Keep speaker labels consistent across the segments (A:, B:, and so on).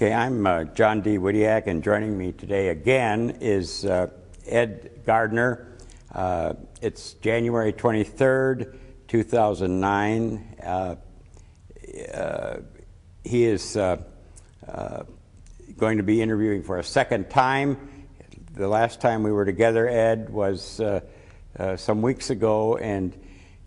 A: Okay, I'm John D. Widiak, and joining me today again is Ed Gardner. It's January 23rd, 2009. He is going to be interviewing for a second time. The last time we were together, Ed, was some weeks ago, and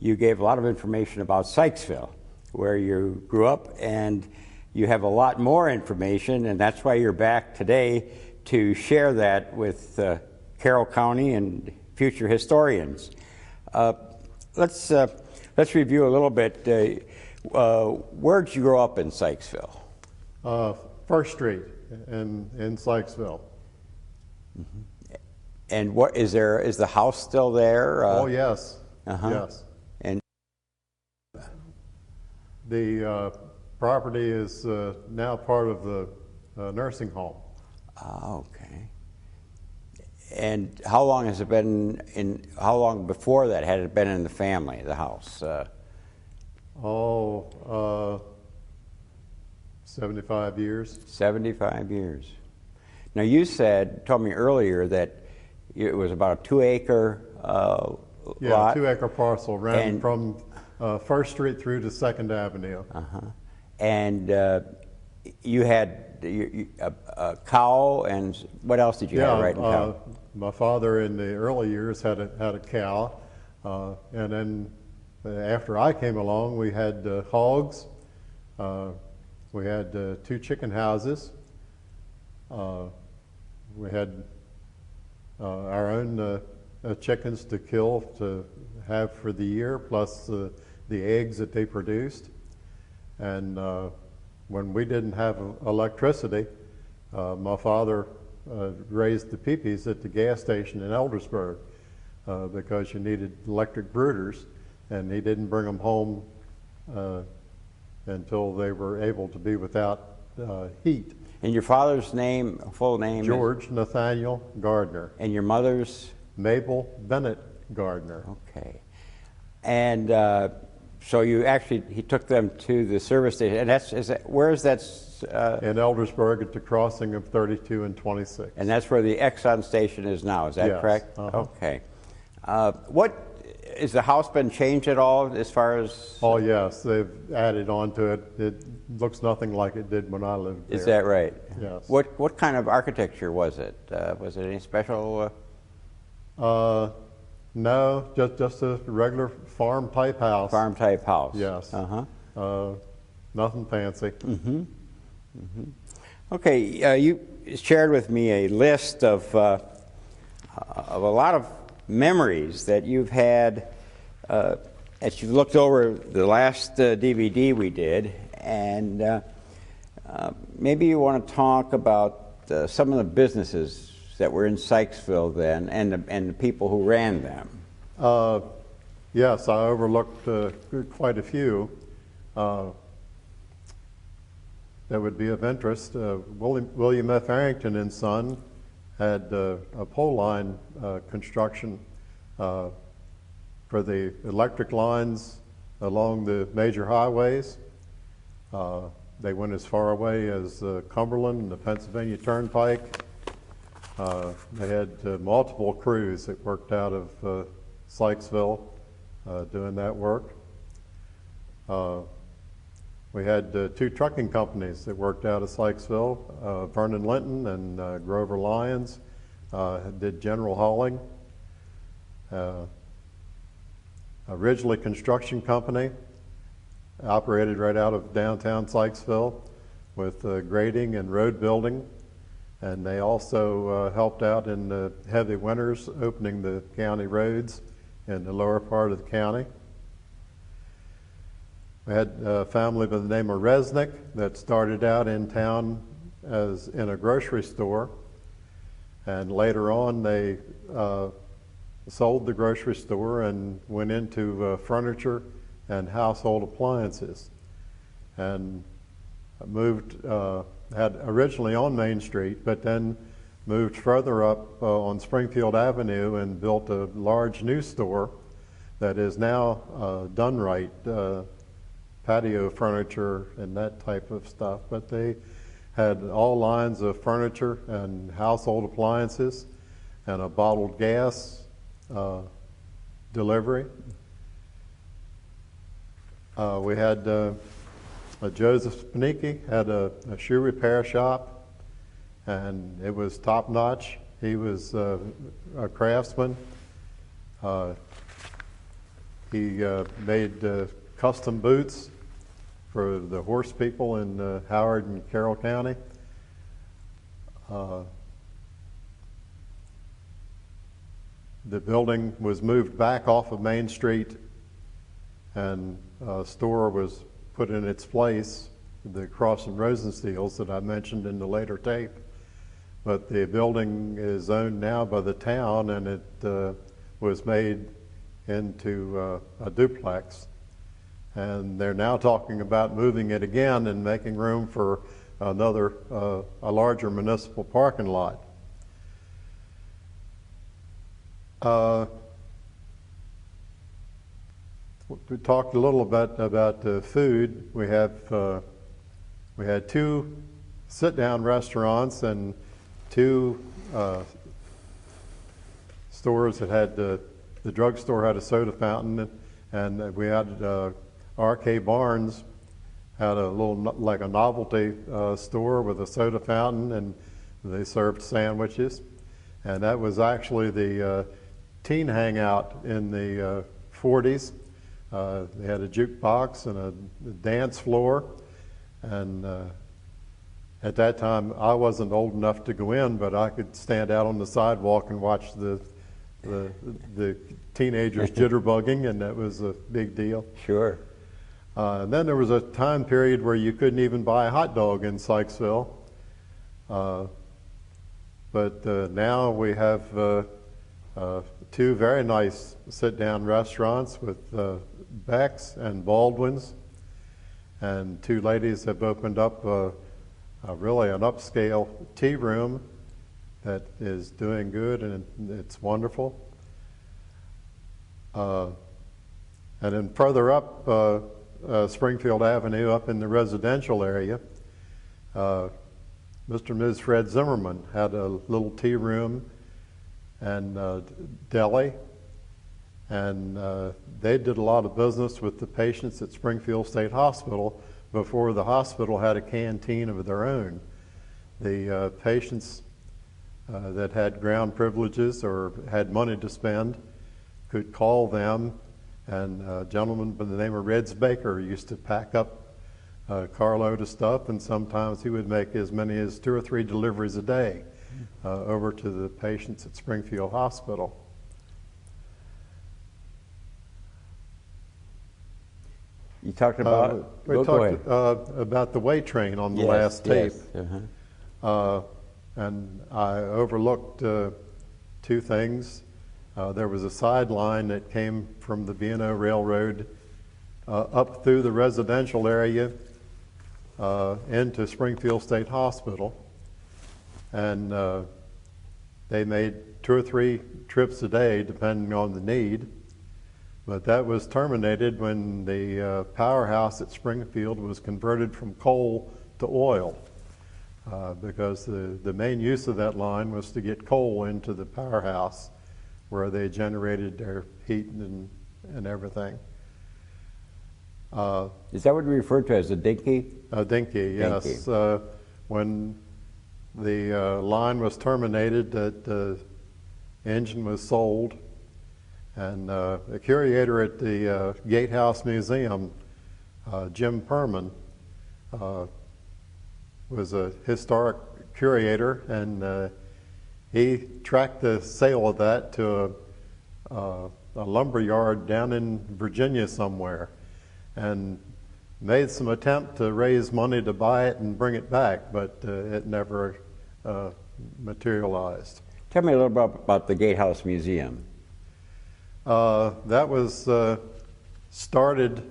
A: you gave a lot of information about Sykesville, where you grew up, and you have a lot more information, and that's why you're back today to share that with Carroll County and future historians. Let's review a little bit. Where did you grow up in Sykesville?
B: First Street in Sykesville.
A: Mm-hmm. And what is there? Is the house still there?
B: Oh yes, yes.
A: And
B: the property is now part of the nursing home.
A: Okay. And how long has it been in? How long before that had it been in the family, the house?
B: 75 years.
A: 75 years. Now you told me earlier that it was about a 2-acre lot.
B: Yeah, 2-acre parcel ran from First Street through to Second Avenue.
A: And you had a cow, and what else did you have right in town?
B: My father in the early years had a cow, and then after I came along, we had hogs. We had 2 chicken houses. We had our own chickens to kill to have for the year, plus the eggs that they produced. And when we didn't have electricity, my father raised the peepees at the gas station in Eldersburg because you needed electric brooders, and he didn't bring them home until they were able to be without heat.
A: And your father's full name?
B: George Nathaniel Gardner.
A: And your mother's?
B: Mabel Bennett Gardner.
A: Okay. And so he took them to the service station, and where is that?
B: In Eldersburg at the crossing of 32 and 26.
A: And that's where the Exxon station is now, is that
B: yes.
A: correct? Okay. Has the house been changed at all as far as?
B: Oh yes, they've added on to it. It looks nothing like it did when I lived there.
A: Is that right?
B: Yes.
A: What kind of architecture was it? Was it any special?
B: No, just a regular farm type house.
A: Farm type house.
B: Yes. Nothing fancy.
A: Mm-hmm. Mm-hmm. Okay, you shared with me a list of a lot of memories that you've had as you've looked over the last DVD we did, and maybe you want to talk about some of the businesses that were in Sykesville then, and the people who ran them.
B: Yes, I overlooked quite a few that would be of interest. William F. Arrington and Son had a pole line construction for the electric lines along the major highways. They went as far away as Cumberland and the Pennsylvania Turnpike. They had multiple crews that worked out of Sykesville doing that work. We had 2 trucking companies that worked out of Sykesville, Vernon Linton and Grover Lyons did general hauling. Ridgely Construction Company operated right out of downtown Sykesville with grading and road building. And they also helped out in the heavy winters, opening the county roads in the lower part of the county. We had a family by the name of Resnick that started out in town as in a grocery store, and later on they sold the grocery store and went into furniture and household appliances, and moved had originally on Main Street, but then moved further up on Springfield Avenue and built a large new store that is now done right, patio furniture and that type of stuff. But they had all lines of furniture and household appliances and a bottled gas delivery. We had Joseph Spanicky had a shoe repair shop, and it was top notch. He was a craftsman. He made custom boots for the horse people in Howard and Carroll County. The building was moved back off of Main Street, and a store was put in its place, the Cross and Rosensteels that I mentioned in the later tape. But the building is owned now by the town, and it was made into a duplex. And they're now talking about moving it again and making room for another, a larger municipal parking lot. We talked a little bit about food. We had 2 sit-down restaurants and 2 stores that had the drugstore had a soda fountain, and we had R.K. Barnes had a little like a novelty store with a soda fountain, and they served sandwiches. And that was actually the teen hangout in the 40s. They had a jukebox and a dance floor, and at that time I wasn't old enough to go in, but I could stand out on the sidewalk and watch the teenagers jitterbugging, and that was a big deal.
A: Sure.
B: And then there was a time period where you couldn't even buy a hot dog in Sykesville. But now we have 2 very nice sit-down restaurants with Beck's and Baldwin's, and 2 ladies have opened up really an upscale tea room that is doing good, and it's wonderful. And then further up Springfield Avenue, up in the residential area, Mr. and Ms. Fred Zimmerman had a little tea room and deli, and they did a lot of business with the patients at Springfield State Hospital before the hospital had a canteen of their own. The patients that had ground privileges or had money to spend could call them, and a gentleman by the name of Reds Baker used to pack up a carload of stuff, and sometimes he would make as many as 2 or 3 deliveries a day over to the patients at Springfield Hospital.
A: You talked about
B: we talked about the way train on the last tape.
A: Yes.
B: And I overlooked 2 things. There was a sideline that came from the B&O Railroad up through the residential area into Springfield State Hospital. And they made 2 or 3 trips a day, depending on the need. But that was terminated when the powerhouse at Springfield was converted from coal to oil. Because the main use of that line was to get coal into the powerhouse where they generated their heat and everything.
A: Is that what you refer to as a dinky?
B: A dinky, yes. When the line was terminated, the engine was sold, and the curator at the Gatehouse Museum, Jim Perman, was a historic curator, and he tracked the sale of that to a lumber yard down in Virginia somewhere, and made some attempt to raise money to buy it and bring it back, but it never materialized.
A: Tell me a little bit about the Gatehouse Museum.
B: That was started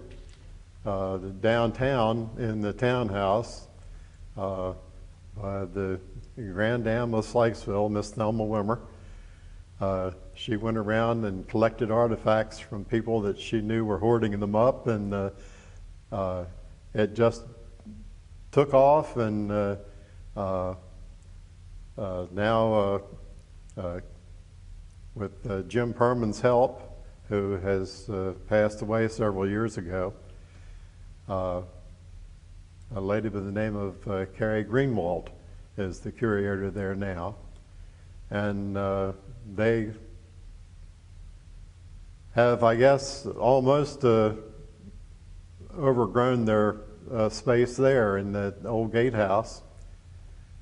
B: downtown in the townhouse by the Grand Dame of Sykesville, Miss Thelma Wimmer. She went around and collected artifacts from people that she knew were hoarding them up, and it just took off, and Now, with Jim Perman's help, who has passed away several years ago, a lady by the name of Carrie Greenwald is the curator there now. And they have, I guess, almost overgrown their space there in the old gatehouse.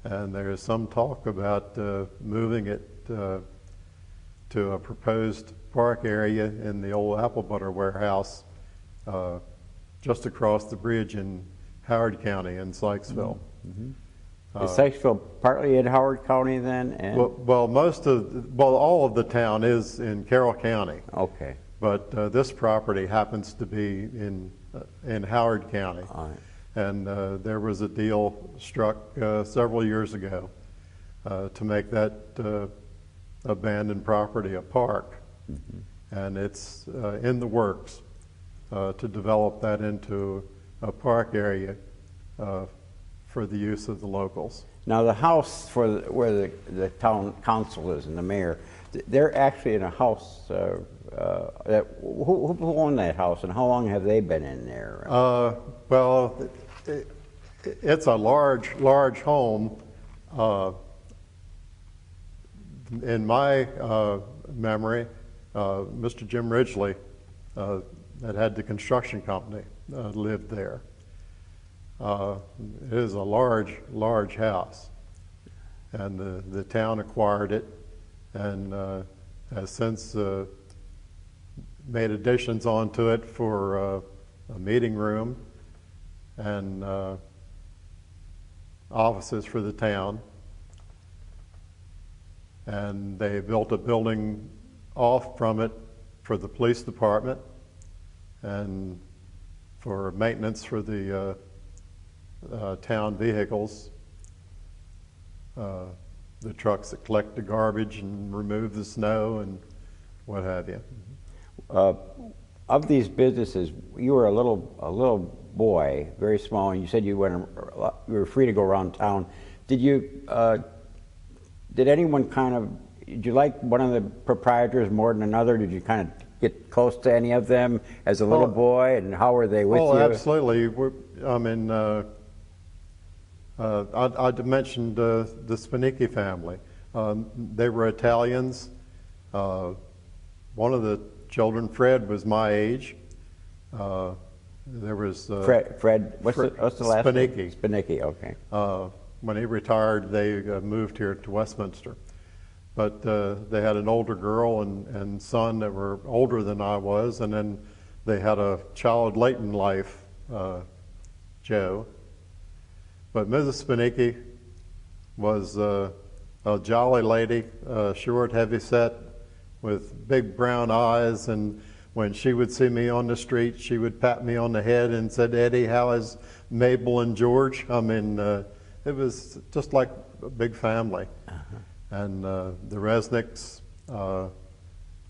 B: And there's some talk about moving it to a proposed park area in the old apple butter warehouse just across the bridge in Howard County in Sykesville.
A: Is Sykesville partly in Howard County then? And
B: Well, all of the town is in Carroll County.
A: okay.
B: But this property happens to be in Howard County.
A: All right.
B: And there was a deal struck several years ago to make that abandoned property a park. And it's in the works to develop that into a park area for the use of the locals.
A: Now the house where the town council is and the mayor, they're actually in a house. Who owned that house, and how long have they been in there?
B: Well, it's a large home. In my memory, Mr. Jim Ridgely, that had the construction company, lived there. It is a large house, and the town acquired it and has since made additions onto it for a meeting room and offices for the town. And they built a building off from it for the police department and for maintenance for the town vehicles, the trucks that collect the garbage and remove the snow and what have you.
A: Of these businesses, you were a little boy, very small, and you said you were free to go around town. Did anyone did you like one of the proprietors more than another? Did you kind of get close to any of them as a little boy, and how were they with you?
B: Oh, absolutely. I mentioned the Spanicki family. They were Italians. One of the children, Fred, was my age. There was
A: Fred. What's the last
B: Spanicki.
A: name? Spanicki. Okay.
B: When he retired, they moved here to Westminster. But they had an older girl and son that were older than I was, and then they had a child late in life, Joe. But Mrs. Spanicki was a jolly lady, short, heavy-set, with big brown eyes, and when she would see me on the street, she would pat me on the head and said, "Eddie, how is Mabel and George?" It was just like a big family. And the Resnicks,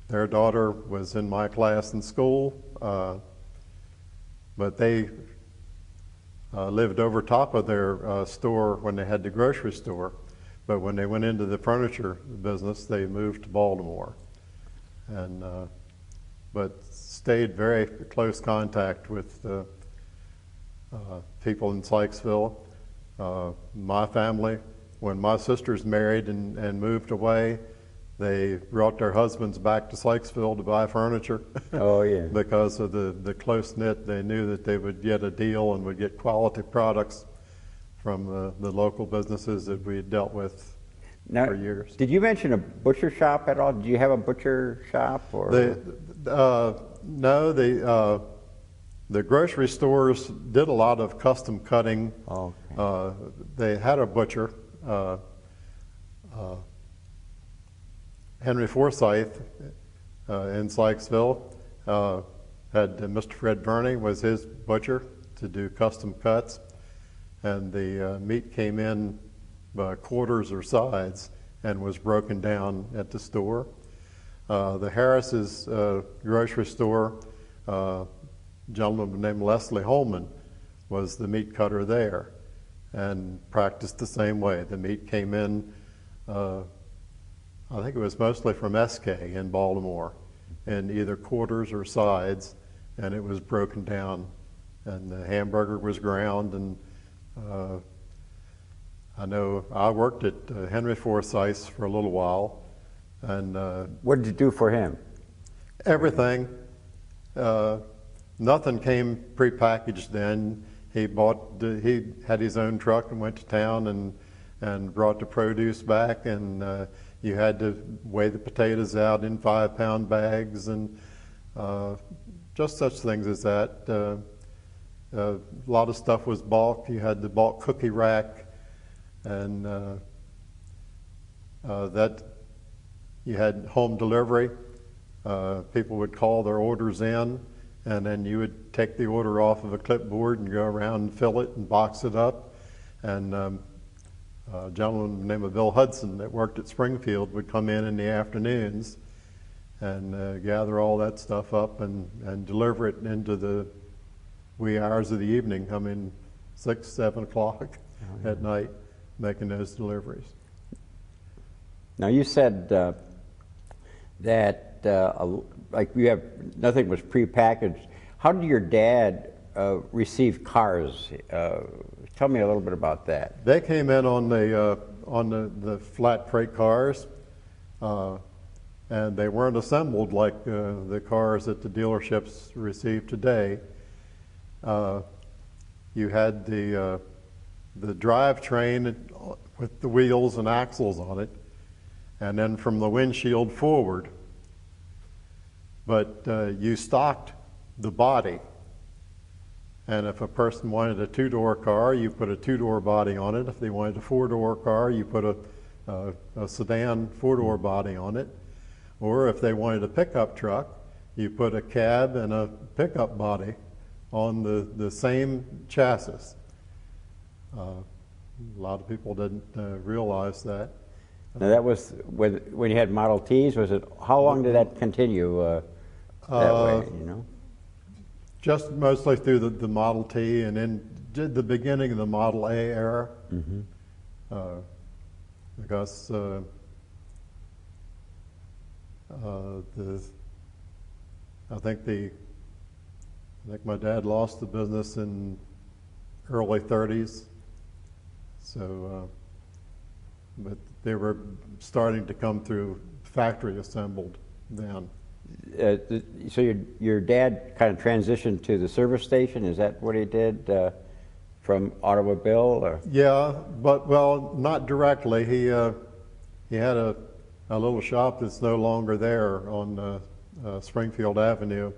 B: their daughter was in my class in school, but they lived over top of their store when they had the grocery store. But when they went into the furniture business, they moved to Baltimore. And but stayed very close contact with people in Sykesville. My family, when my sisters married and moved away, they brought their husbands back to Sykesville to buy furniture.
A: Oh, yeah.
B: Because of the close-knit, they knew that they would get a deal and would get quality products from the local businesses that we had dealt with for years.
A: Did you mention a butcher shop at all? Did you have a butcher shop? Or?
B: No, the grocery stores did a lot of custom cutting.
A: Oh, okay.
B: They had a butcher, Henry Forsyth, in Sykesville. Had Mr. Fred Verney was his butcher to do custom cuts, and the meat came in by quarters or sides and was broken down at the store. The Harris's grocery store, a gentleman named Leslie Holman was the meat cutter there. and practiced the same way. The meat came in, I think it was mostly from SK in Baltimore, in either quarters or sides, and it was broken down. And the hamburger was ground, and I know I worked at Henry Forsyth's for a little while, and
A: What did you do for him?
B: everything. Nothing came prepackaged then. He had his own truck and went to town and brought the produce back, and you had to weigh the potatoes out in 5-pound bags, and just such things as that. A lot of stuff was bulk. You had the bulk cookie rack, and that you had home delivery. People would call their orders in, and then you would take the order off of a clipboard and go around and fill it and box it up. And a gentleman named Bill Hudson that worked at Springfield would come in the afternoons and gather all that stuff up and deliver it into the wee hours of the evening, come in 6, 7 o'clock at night, making those deliveries.
A: Now you said that like you have nothing was prepackaged. How did your dad receive cars? Tell me a little bit about that.
B: They came in on the flat freight cars, and they weren't assembled like the cars that the dealerships receive today. You had the drivetrain with the wheels and axles on it, and then from the windshield forward. But you stocked the body, and if a person wanted a 2-door car, you put a 2-door body on it. If they wanted a 4-door car, you put a sedan 4-door body on it. Or if they wanted a pickup truck, you put a cab and a pickup body on the same chassis. A lot of people didn't realize that.
A: Now that was when you had Model Ts. Was it? How long did that continue that way? You know,
B: just mostly through the Model T, and then did the beginning of the Model A era. Mm-hmm. Because I think my dad lost the business in early 30s. So, but they were starting to come through factory assembled then.
A: So your dad kind of transitioned to the service station. Is that what he did from automobile? Or?
B: Yeah, but well, not directly. He had a little shop that's no longer there on Springfield Avenue.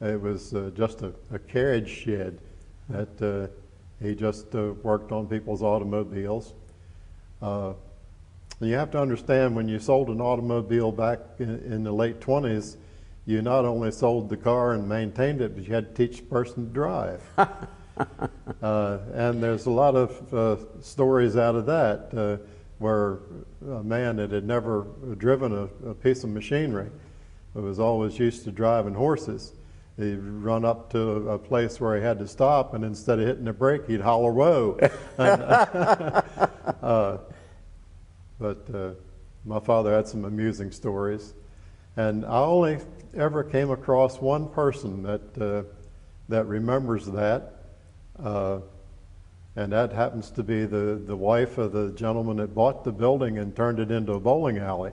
B: It was just a carriage shed that he just worked on people's automobiles. You have to understand, when you sold an automobile back in the late 20s, you not only sold the car and maintained it, but you had to teach the person to drive. And there's a lot of stories out of that where a man that had never driven a piece of machinery, but was always used to driving horses, he'd run up to a place where he had to stop, and instead of hitting the brake, he'd holler, "Whoa!" But my father had some amusing stories, and I only ever came across one person that remembers that, and that happens to be the wife of the gentleman that bought the building and turned it into a bowling alley,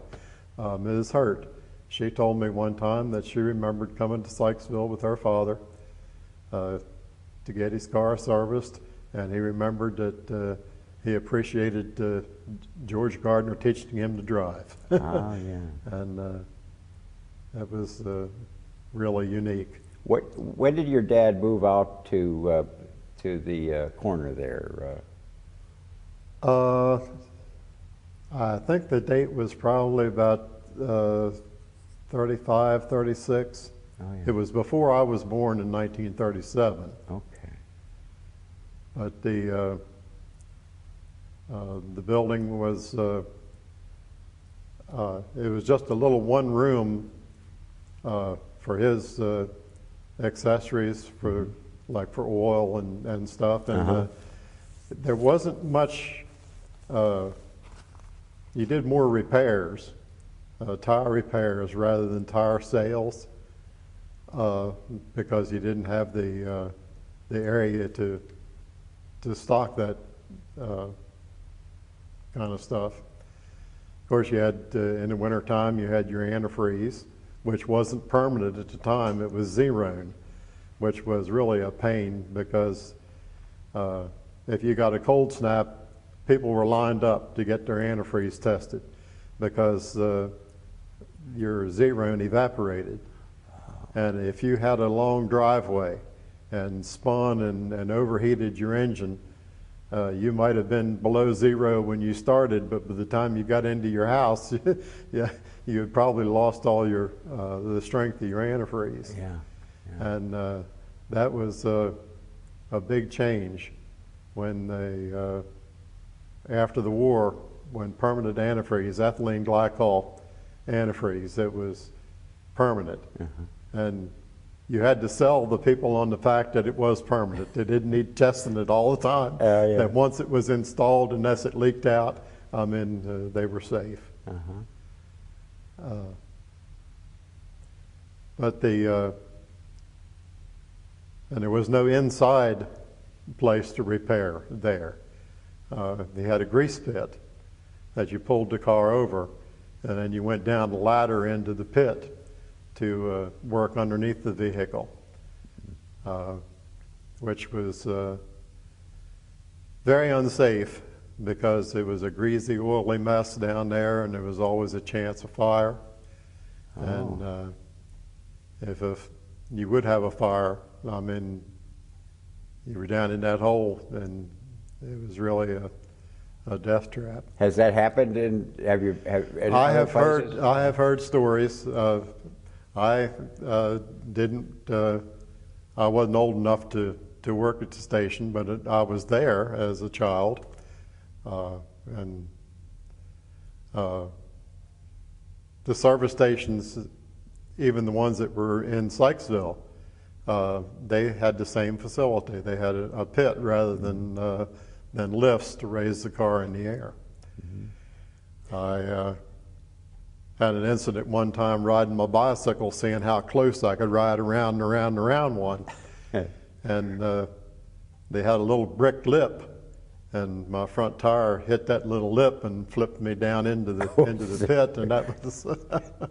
B: Ms. Hurt. She told me one time that she remembered coming to Sykesville with her father to get his car serviced, and he remembered that he appreciated George Gardner teaching him to drive.
A: Oh, yeah.
B: And that was really unique.
A: When did your dad move out to the corner there?
B: I think the date was probably about 35, 36.
A: Oh, yeah.
B: It was before I was born in 1937.
A: Okay.
B: But the building was, it was just a little one room for his accessories, for like for oil and stuff, and there wasn't much, you did more repairs, tire repairs rather than tire sales, because you didn't have the area to stock that kind of stuff. Of course, you had, in the wintertime, you had your antifreeze, which wasn't permanent at the time. It was Zerone, which was really a pain because if you got a cold snap, people were lined up to get their antifreeze tested because your Zerone evaporated. And if you had a long driveway and spun and overheated your engine, you might have been below zero when you started, but by the time you got into your house, yeah, you had probably lost all your the strength of your antifreeze.
A: Yeah.
B: And that was a big change when they, after the war, when permanent antifreeze, ethylene glycol antifreeze, it was permanent. And you had to sell the people on the fact that it was permanent. They didn't need testing it all the time.
A: Yeah.
B: That once it was installed, unless it leaked out, they were safe. But and there was no inside place to repair there. They had a grease pit that you pulled the car over, and then you went down the ladder into the pit to work underneath the vehicle, which was very unsafe because it was a greasy, oily mess down there, and there was always a chance of fire. And if you would have a fire, you were down in that hole, and it was really a death trap.
A: Has that happened? Have you?
B: I have heard stories. I didn't. I wasn't old enough to work at the station, but I was there as a child, and the service stations, even the ones that were in Sykesville, they had the same facility. They had a pit rather than lifts to raise the car in the air. I had an incident one time riding my bicycle, seeing how close I could ride around and around and around one. And they had a little brick lip, and my front tire hit that little lip and flipped me down into the pit, and that was.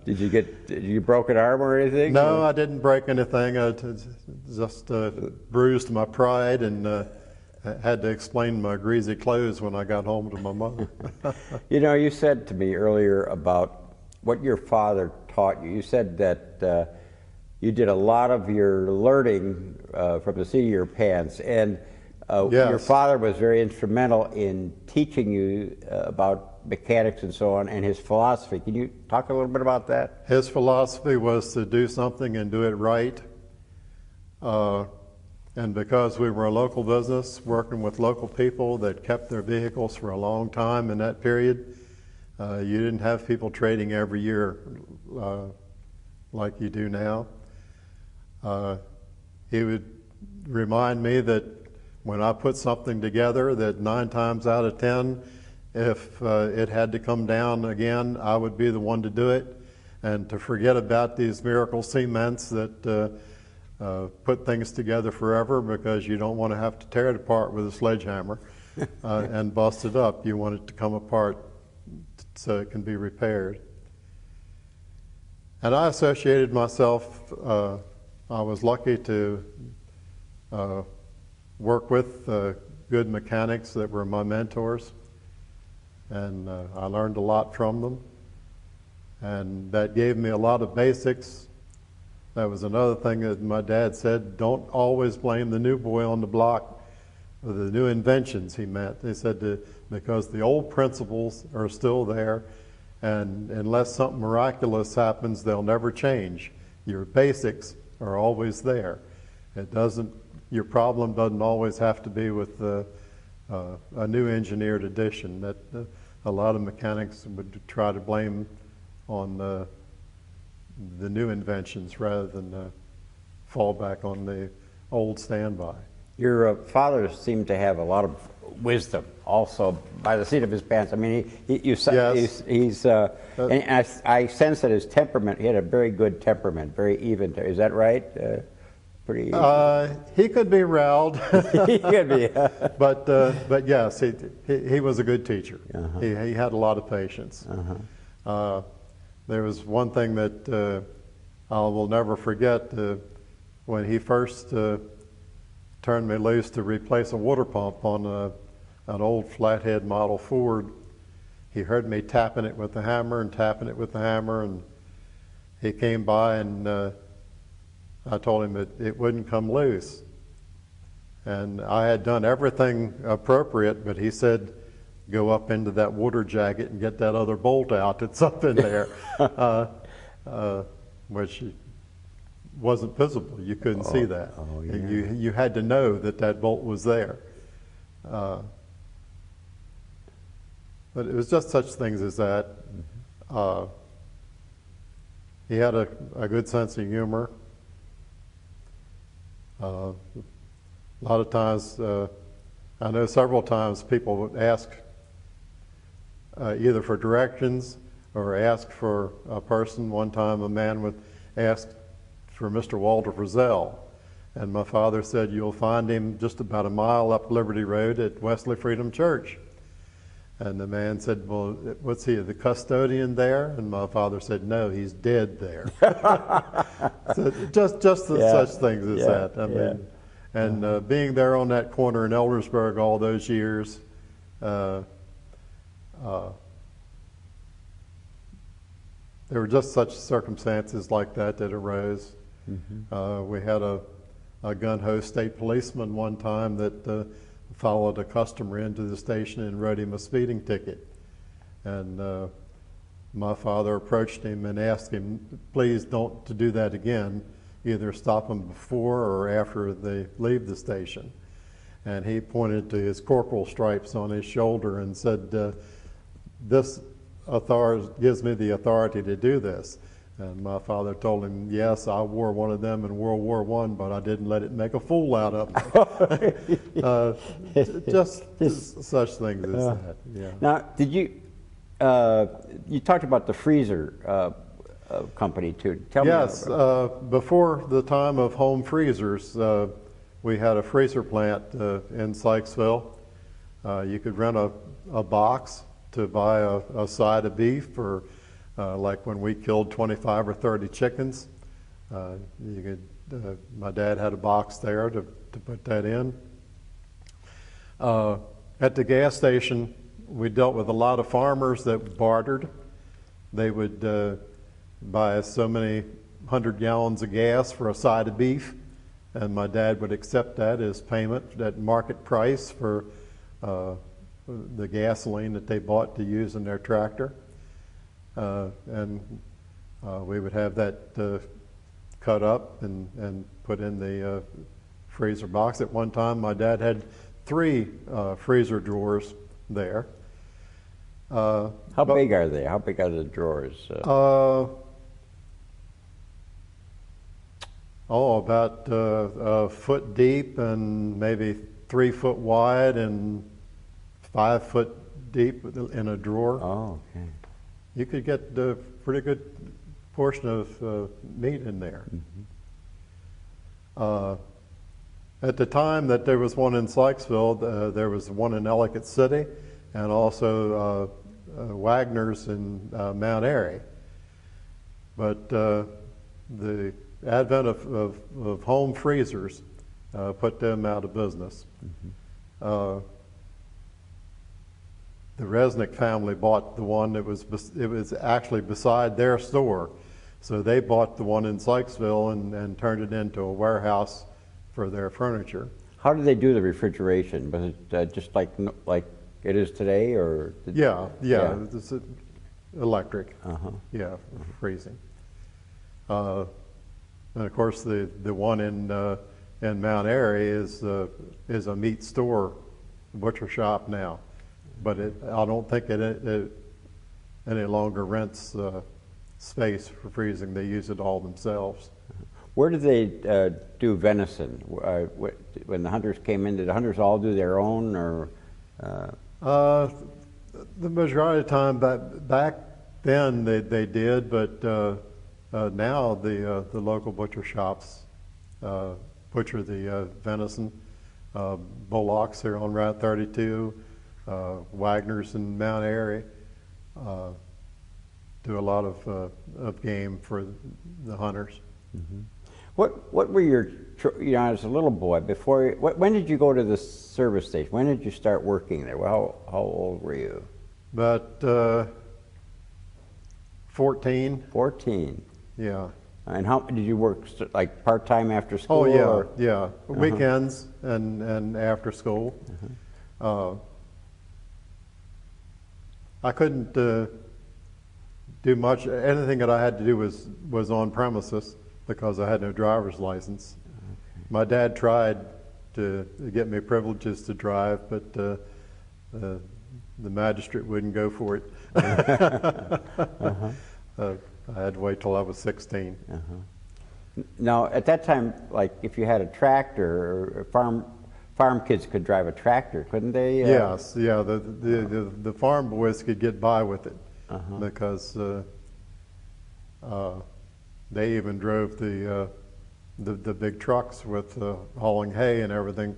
A: Did you broke an arm or anything?
B: No, I didn't break anything. I just bruised my pride and had to explain my greasy clothes when I got home to my mother.
A: You know, you said to me earlier about what your father taught you. You said that you did a lot of your learning from the seat of your pants, and
B: Yes.
A: Your father was very instrumental in teaching you about mechanics and so on, and his philosophy. Can you talk a little bit about that?
B: His philosophy was to do something and do it right. And because we were a local business, working with local people that kept their vehicles for a long time in that period, you didn't have people trading every year like you do now. He would remind me that when I put something together, that 9 times out of 10, if it had to come down again, I would be the one to do it, and to forget about these miracle cements that put things together forever, because you don't want to have to tear it apart with a sledgehammer and bust it up. You want it to come apart so it can be repaired. And I associated myself, I was lucky to work with good mechanics that were my mentors, and I learned a lot from them, and that gave me a lot of basics. That was another thing that my dad said: don't always blame the new boy on the block for the new inventions he meant. He said because the old principles are still there, and unless something miraculous happens, they'll never change. Your basics are always there. Your problem doesn't always have to be with a new engineered addition. That a lot of mechanics would try to blame on the new inventions rather than fall back on the old standby.
A: Your father seemed to have a lot of wisdom, also by the seat of his pants. I mean,
B: Yes.
A: and I sense that his temperament, he had a very good temperament, very even. Is that right? Pretty.
B: He could be riled,
A: He could be.
B: but yes, he was a good teacher.
A: Uh-huh.
B: He had a lot of patience. There was one thing that I will never forget. When he first turned me loose to replace a water pump on an old flathead model Ford, he heard me tapping it with the hammer and tapping it with the hammer, and he came by and I told him that it wouldn't come loose. And I had done everything appropriate, but he said, go up into that water jacket and get that other bolt out that's up in there, which wasn't visible. You couldn't see that.
A: Oh, yeah.
B: You had to know that that bolt was there. But it was just such things as that. He had a good sense of humor. A lot of times, I know several times people would ask either for directions or ask for a person. One time a man would ask for Mr. Walter Frizzell, and my father said, you'll find him just about a mile up Liberty Road at Wesley Freedom Church. And the man said, well, what's he, the custodian there? And my father said, no, he's dead there. So just such things as that. I mean, and being there on that corner in Eldersburg all those years, there were just such circumstances like that arose. We had a gun-ho state policeman one time that followed a customer into the station and wrote him a speeding ticket. And my father approached him and asked him, please don't to do that again. Either stop them before or after they leave the station. And he pointed to his corporal stripes on his shoulder and said, this gives me the authority to do this. And my father told him, yes, I wore one of them in World War I, but I didn't let it make a fool out of me. Just such things as that. Yeah.
A: Now, did you talked about the freezer company too. Tell me about
B: Yes, before the time of home freezers, we had a freezer plant in Sykesville. You could rent a box to buy a side of beef, or like when we killed 25 or 30 chickens, my dad had a box there to put that in. At the gas station, we dealt with a lot of farmers that bartered. They would buy so many 100 gallons of gas for a side of beef, and my dad would accept that as payment, that market price for the gasoline that they bought to use in their tractor. And we would have that cut up and put in the freezer box. At one time, my dad had 3 freezer drawers there.
A: How big are they? How big are the drawers?
B: About a foot deep and maybe 3 foot wide and 5 foot deep in a drawer.
A: Oh, okay.
B: You could get a pretty good portion of meat in there. At the time that there was one in Sykesville, there was one in Ellicott City, and also Wagner's in Mount Airy. But the advent of home freezers put them out of business. The Resnick family bought the one that was actually beside their store. So they bought the one in Sykesville and turned it into a warehouse for their furniture.
A: How did they do the refrigeration? Was it just like it is today, or?
B: Yeah. It's electric. Yeah, freezing. And of course, the one in Mount Airy is a meat store, butcher shop now. But I don't think it any longer rents space for freezing. They use it all themselves.
A: Where did they do venison? When the hunters came in, did the hunters all do their own, or
B: The majority of the time back then they did, but now the local butcher shops butcher the venison. Bullocks here on Route 32, Wagner's in Mount Airy. Do a lot of game for the hunters.
A: Mm-hmm. What were your, as a little boy, when did you go to the service station? When did you start working there? Well, how old were you?
B: About 14.
A: 14.
B: Yeah.
A: And how did you work, like part-time after school?
B: Oh, yeah,
A: or?
B: yeah. Weekends and after school. I couldn't do much. Anything that I had to do was on premises because I had no driver's license. Okay. My dad tried to get me privileges to drive, but the magistrate wouldn't go for it. I had to wait till I was 16.
A: Now, at that time, like if you had a tractor, or farm kids could drive a tractor, couldn't they?
B: Yes, yeah. The farm boys could get by with it because they even drove the big trucks with hauling hay and everything.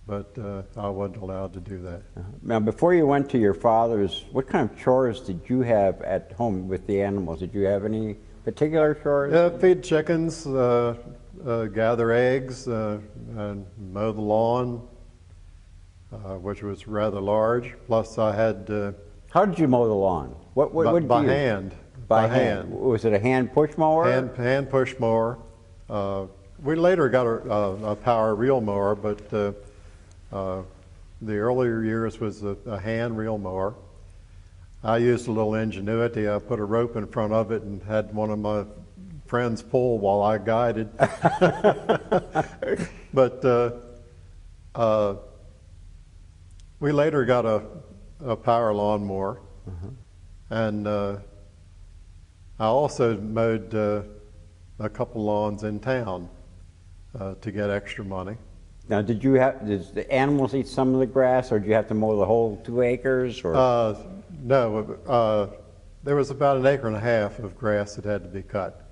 B: But I wasn't allowed to do that.
A: Now, before you went to your father's, what kind of chores did you have at home with the animals? Did you have any particular chores?
B: Feed chickens, gather eggs, and mow the lawn, which was rather large. Plus, I had.
A: How did you mow the lawn? What did
B: by
A: you
B: hand.
A: By hand. Was it a hand push mower?
B: Hand push mower. We later got a power reel mower, but the earlier years was a hand reel mower. I used a little ingenuity. I put a rope in front of it and had one of my friends pull while I guided. But we later got a power lawnmower, and I also mowed a couple lawns in town to get extra money.
A: Now, did the animals eat some of the grass, or did you have to mow the whole 2 acres? Or?
B: No, there was about 1.5 acres of grass that had to be cut.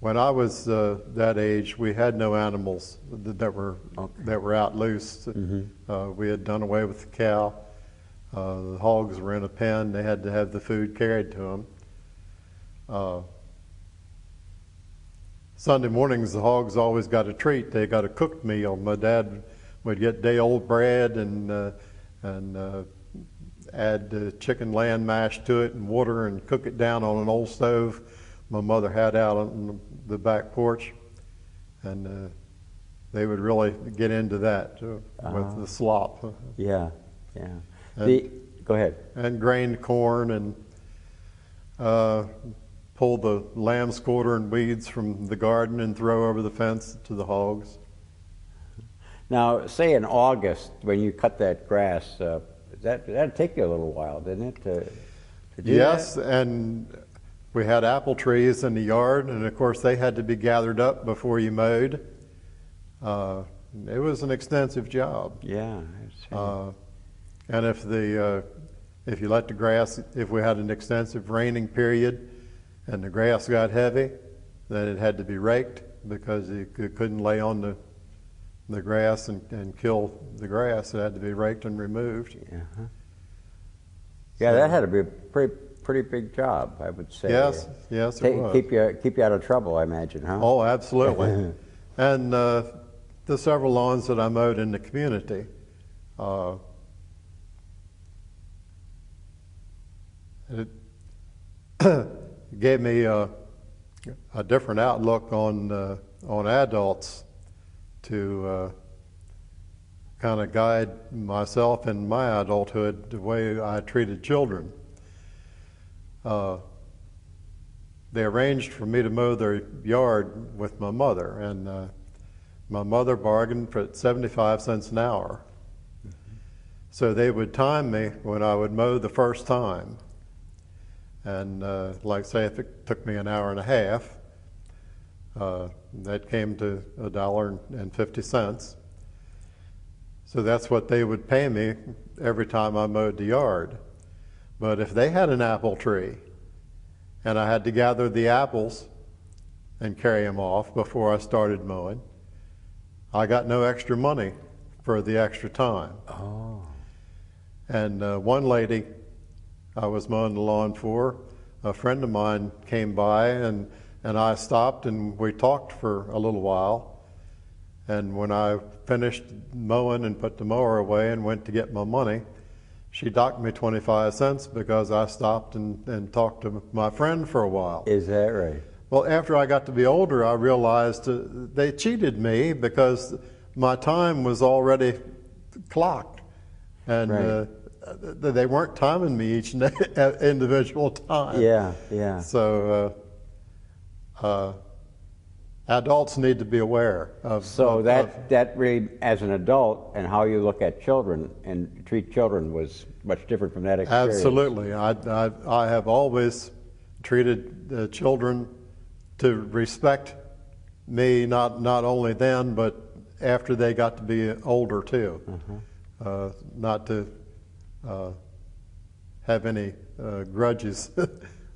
B: When I was that age, we had no animals that were out loose. We had done away with the cow. The hogs were in a pen. They had to have the food carried to them. Sunday mornings, the hogs always got a treat. They got a cooked meal. My dad would get day-old bread and add chicken land mash to it and water and cook it down on an old stove my mother had out on the back porch. And they would really get into that with the slop.
A: Yeah, yeah. Go ahead.
B: And grained corn and pull the lamb's quarter and weeds from the garden and throw over the fence to the hogs.
A: Now, say in August, when you cut that grass, that'd take you a little while, didn't it, to do
B: Yes,
A: that?
B: And we had apple trees in the yard, and of course they had to be gathered up before you mowed. It was an extensive job.
A: Yeah.
B: And if you let the grass, if we had an extensive raining period, and the grass got heavy, then it had to be raked because you couldn't lay on the grass and kill the grass. It had to be raked and removed.
A: Yeah, that had to be a pretty big job, I would say.
B: Yes, it was.
A: Keep you out of trouble, I imagine, huh?
B: Oh, absolutely. And the several lawns that I mowed in the community, it gave me a different outlook on adults to kind of guide myself in my adulthood the way I treated children. They arranged for me to mow their yard with my mother, and my mother bargained for 75 cents an hour. So they would time me when I would mow the first time. And like say if it took me 1.5 hours, that came to $1.50. So that's what they would pay me every time I mowed the yard. But if they had an apple tree and I had to gather the apples and carry them off before I started mowing, I got no extra money for the extra time.
A: Oh.
B: And one lady I was mowing the lawn for, a friend of mine came by, and I stopped and we talked for a little while. And when I finished mowing and put the mower away and went to get my money, she docked me 25 cents because I stopped and talked to my friend for a while.
A: Is that right?
B: Well, after I got to be older, I realized they cheated me because my time was already clocked. And
A: Right.
B: They weren't timing me each individual time.
A: Yeah, yeah.
B: So adults need to be aware of.
A: So that really, as an adult, and how you look at children and treat children was much different from that experience.
B: Absolutely. I have always treated children to respect me, not only then, but after they got to be older too. Not to have any grudges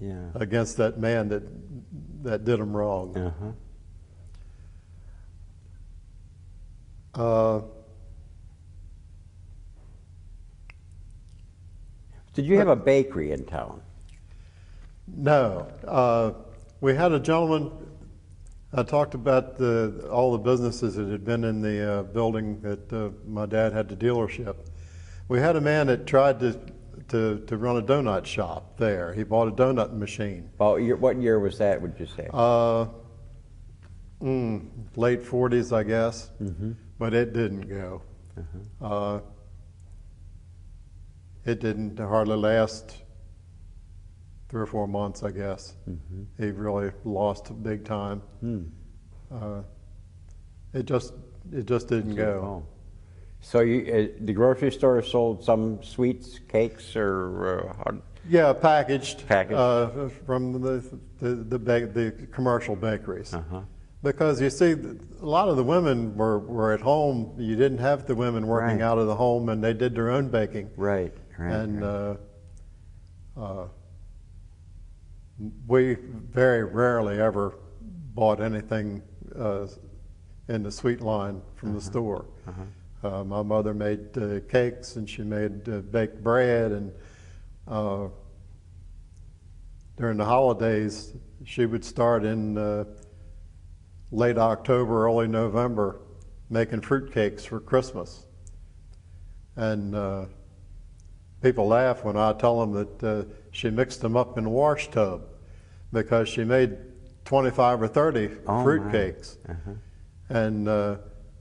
A: Yeah.
B: against that man that did them wrong.
A: Did you have a bakery in town?
B: No. We had a gentleman, I talked about all the businesses that had been in the building that my dad had the dealership. We had a man that tried to run a donut shop there. He bought a donut machine.
A: What year was that, would you say?
B: Late 40s, I guess, but it didn't go. It didn't hardly last 3 or 4 months, I guess. He really lost big time. It just didn't go.
A: So the grocery store sold some sweets, cakes, or
B: Yeah, packaged.
A: Packaged.
B: From the commercial bakeries. Because you see, a lot of the women were at home. You didn't have the women working
A: Right.
B: out of the home, and they did their own baking.
A: Right.
B: And we very rarely ever bought anything in the sweet line from the store. My mother made cakes, and she made baked bread, and during the holidays, she would start in late October, early November, making fruit cakes for Christmas. And people laugh when I tell them that she mixed them up in a wash tub, because she made 25 or 30 fruit cakes, and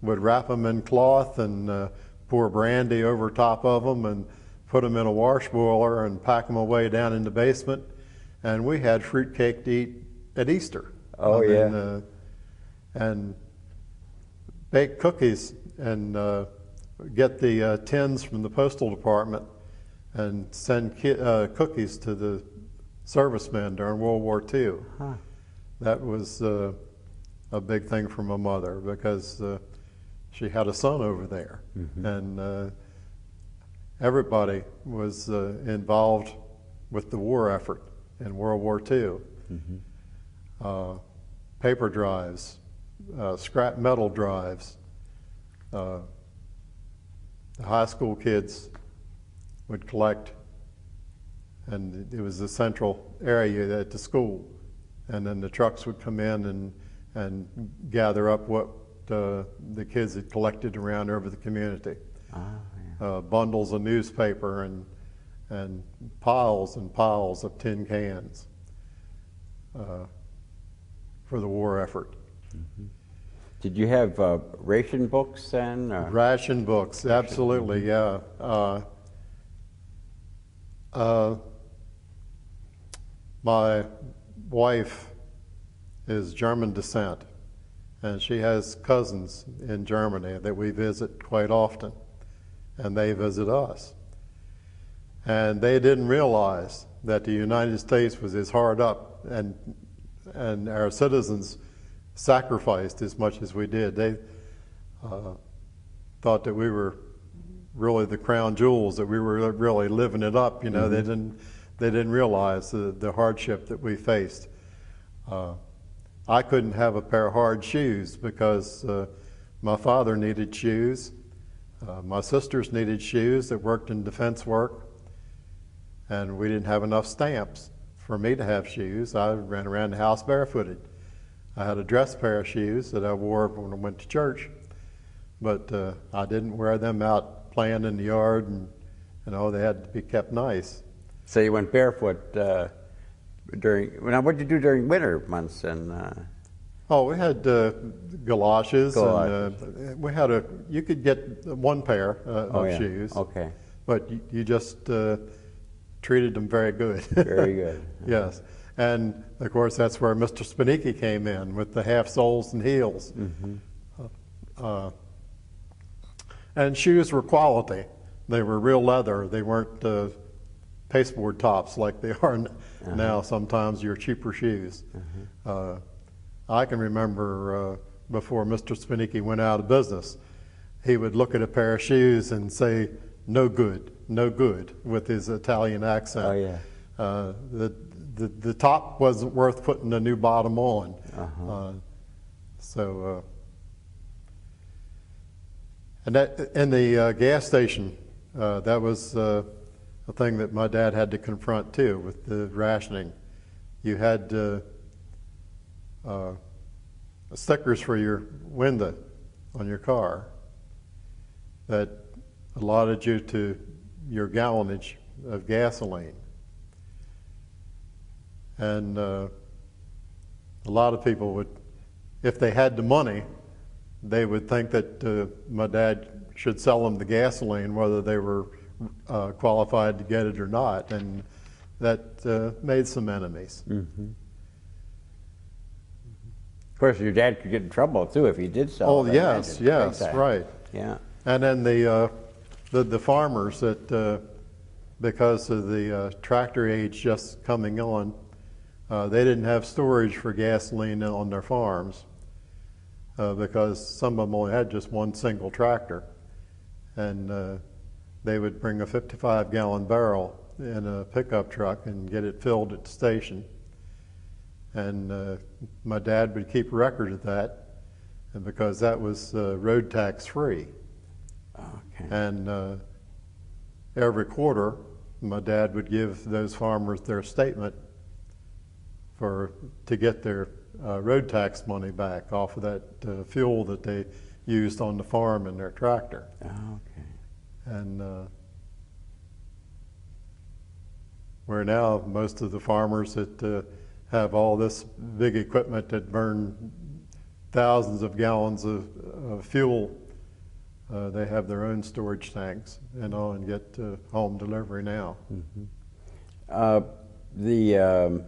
B: would wrap them in cloth and pour brandy over top of them and put them in a wash boiler and pack them away down in the basement. And we had fruit cake to eat at Easter. And bake cookies and get the tins from the postal department and send cookies to the servicemen during World War II. That was a big thing for my mother, because she had a son over there, and everybody was involved with the war effort in World War II. Paper drives, scrap metal drives. The high school kids would collect, and it was the central area at the school, and then the trucks would come in and gather up what the kids had collected around over the community. Bundles of newspaper and piles and piles of tin cans for the war effort.
A: Did you have ration books then?
B: Ration books, absolutely, yeah. My wife is German descent, and she has cousins in Germany that we visit quite often, and they visit us. And they didn't realize that the United States was as hard up, and our citizens sacrificed as much as we did. They thought that we were really the crown jewels, that we were really living it up. You know,
A: Mm-hmm.
B: they didn't realize the hardship that we faced. I couldn't have a pair of hard shoes because my father needed shoes. My sisters needed shoes that worked in defense work, and we didn't have enough stamps for me to have shoes. I ran around the house barefooted. I had a dress pair of shoes that I wore when I went to church, but I didn't wear them out playing in the yard, and you know, they had to be kept nice.
A: So you went barefoot during. Now, what did you do during winter months? And
B: Oh, we had galoshes,
A: Galoshes.
B: and we had you could get one pair of shoes.
A: Okay.
B: But you just treated them very good.
A: Very good.
B: Yes. And of course, that's where Mr. Spanicki came in with the half soles and heels.
A: Mm-hmm.
B: And shoes were quality. They were real leather. They weren't pasteboard tops like they are now. Sometimes your cheaper shoes. I can remember before Mr. Spanicki went out of business, he would look at a pair of shoes and say, "No good, no good," with his Italian accent.
A: Oh yeah.
B: The top wasn't worth putting a new bottom on. And that in the gas station, that was a thing that my dad had to confront too with the rationing. You had stickers for your window on your car that allotted you to your gallonage of gasoline. And a lot of people would, if they had the money, they would think that my dad should sell them the gasoline whether they were qualified to get it or not, and that made some enemies.
A: Mm-hmm. Of course, your dad could get in trouble too if he did sell.
B: Oh
A: it,
B: yes, yes, right.
A: Yeah.
B: And then the farmers that because of the tractor age just coming on, they didn't have storage for gasoline on their farms because some of them only had just one single tractor, and they would bring a 55-gallon barrel in a pickup truck and get it filled at the station. And my dad would keep a record of that, and because that was road tax free.
A: Okay.
B: And every quarter, my dad would give those farmers their statement to get their road tax money back off of that fuel that they used on the farm in their tractor.
A: Okay.
B: And where now most of the farmers that have all this big equipment that burn thousands of gallons of fuel, they have their own storage tanks and get home delivery now.
A: Mm-hmm. The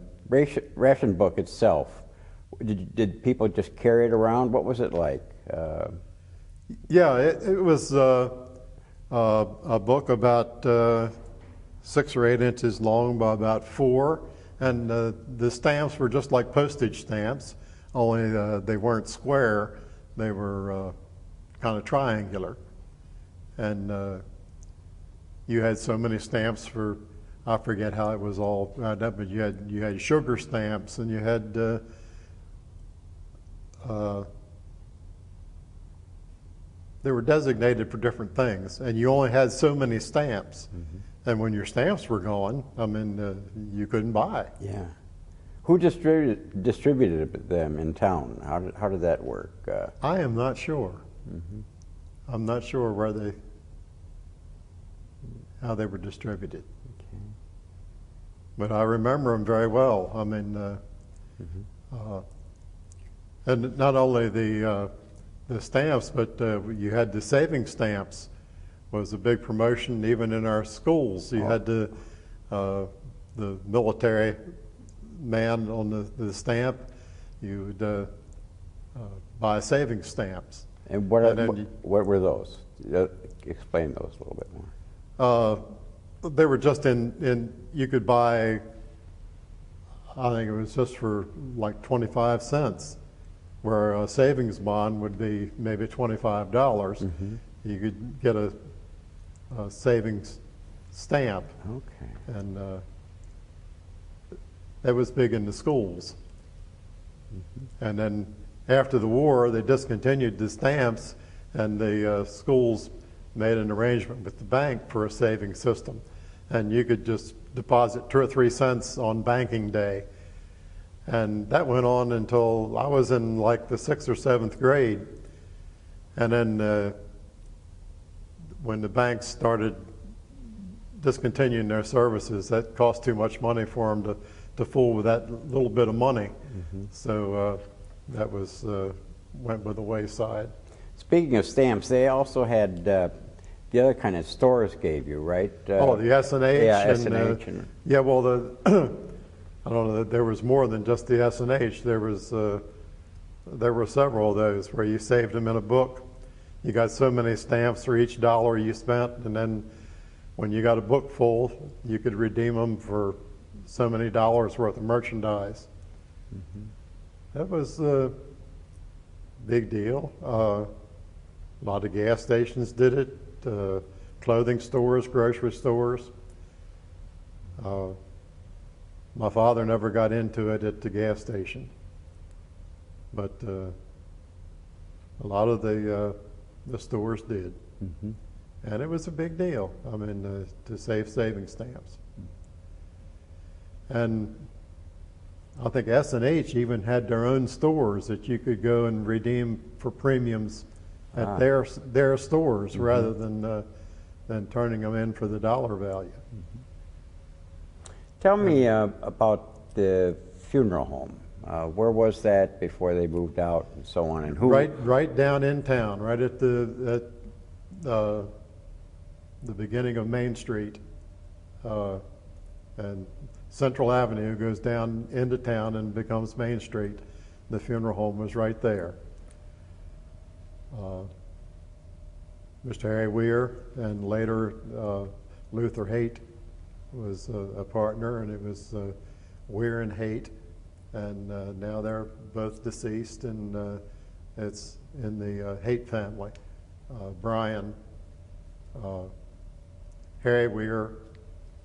A: ration book itself, did people just carry it around? What was it like?
B: Yeah, it was a book about 6 or 8 inches long by about 4. And the stamps were just like postage stamps, only they weren't square. They were kind of triangular. And you had so many stamps for, I forget how it was all rounded up, but you had sugar stamps, and you had they were designated for different things, and you only had so many stamps. Mm-hmm. And when your stamps were gone, I mean, you couldn't buy.
A: Yeah. Who distributed them in town? How did that work?
B: I am not sure.
A: Mm-hmm.
B: I'm not sure how they were distributed.
A: Okay.
B: But I remember them very well. I mean, and not only the stamps, but you had the saving stamps. Was a big promotion even in our schools. You had the military man on the stamp. You would buy savings stamps.
A: And what were those? Explain those a little bit more.
B: They were just you could buy, I think it was just for like 25 cents, where a savings bond would be maybe $25. Mm-hmm. You could get savings stamp.
A: Okay.
B: And that was big in the schools. And then after the war, they discontinued the stamps, and the schools made an arrangement with the bank for a savings system. And you could just deposit 2 or 3 cents on banking day. And that went on until I was in like the 6th or 7th grade. And then when the banks started discontinuing their services, that cost too much money for them to fool with that little bit of money. So that was went by the wayside.
A: Speaking of stamps, they also had the other kind of stores gave you, right?
B: Oh, the S&H.
A: Yeah, S&H.
B: Yeah, well, I don't know, there was more than just the S&H. There were several of those where you saved them in a book. You got so many stamps for each dollar you spent, and then when you got a book full, you could redeem them for so many dollars worth of merchandise. That was a big deal. A lot of gas stations did it, clothing stores, grocery stores. My father never got into it at the gas station, but a lot of the stores did. And it was a big deal, I mean, to save savings stamps. And I think S&H even had their own stores that you could go and redeem for premiums at their stores rather than turning them in for the dollar value.
A: Tell me about the funeral home. Where was that before they moved out, and so on, and who?
B: Right down in town, right at the beginning of Main Street, and Central Avenue goes down into town and becomes Main Street. The funeral home was right there. Mr. Harry Weir and later Luther Haight was a partner, and it was Weir and Haight, and now they're both deceased, and it's in the Haight family. Brian, Harry Weir,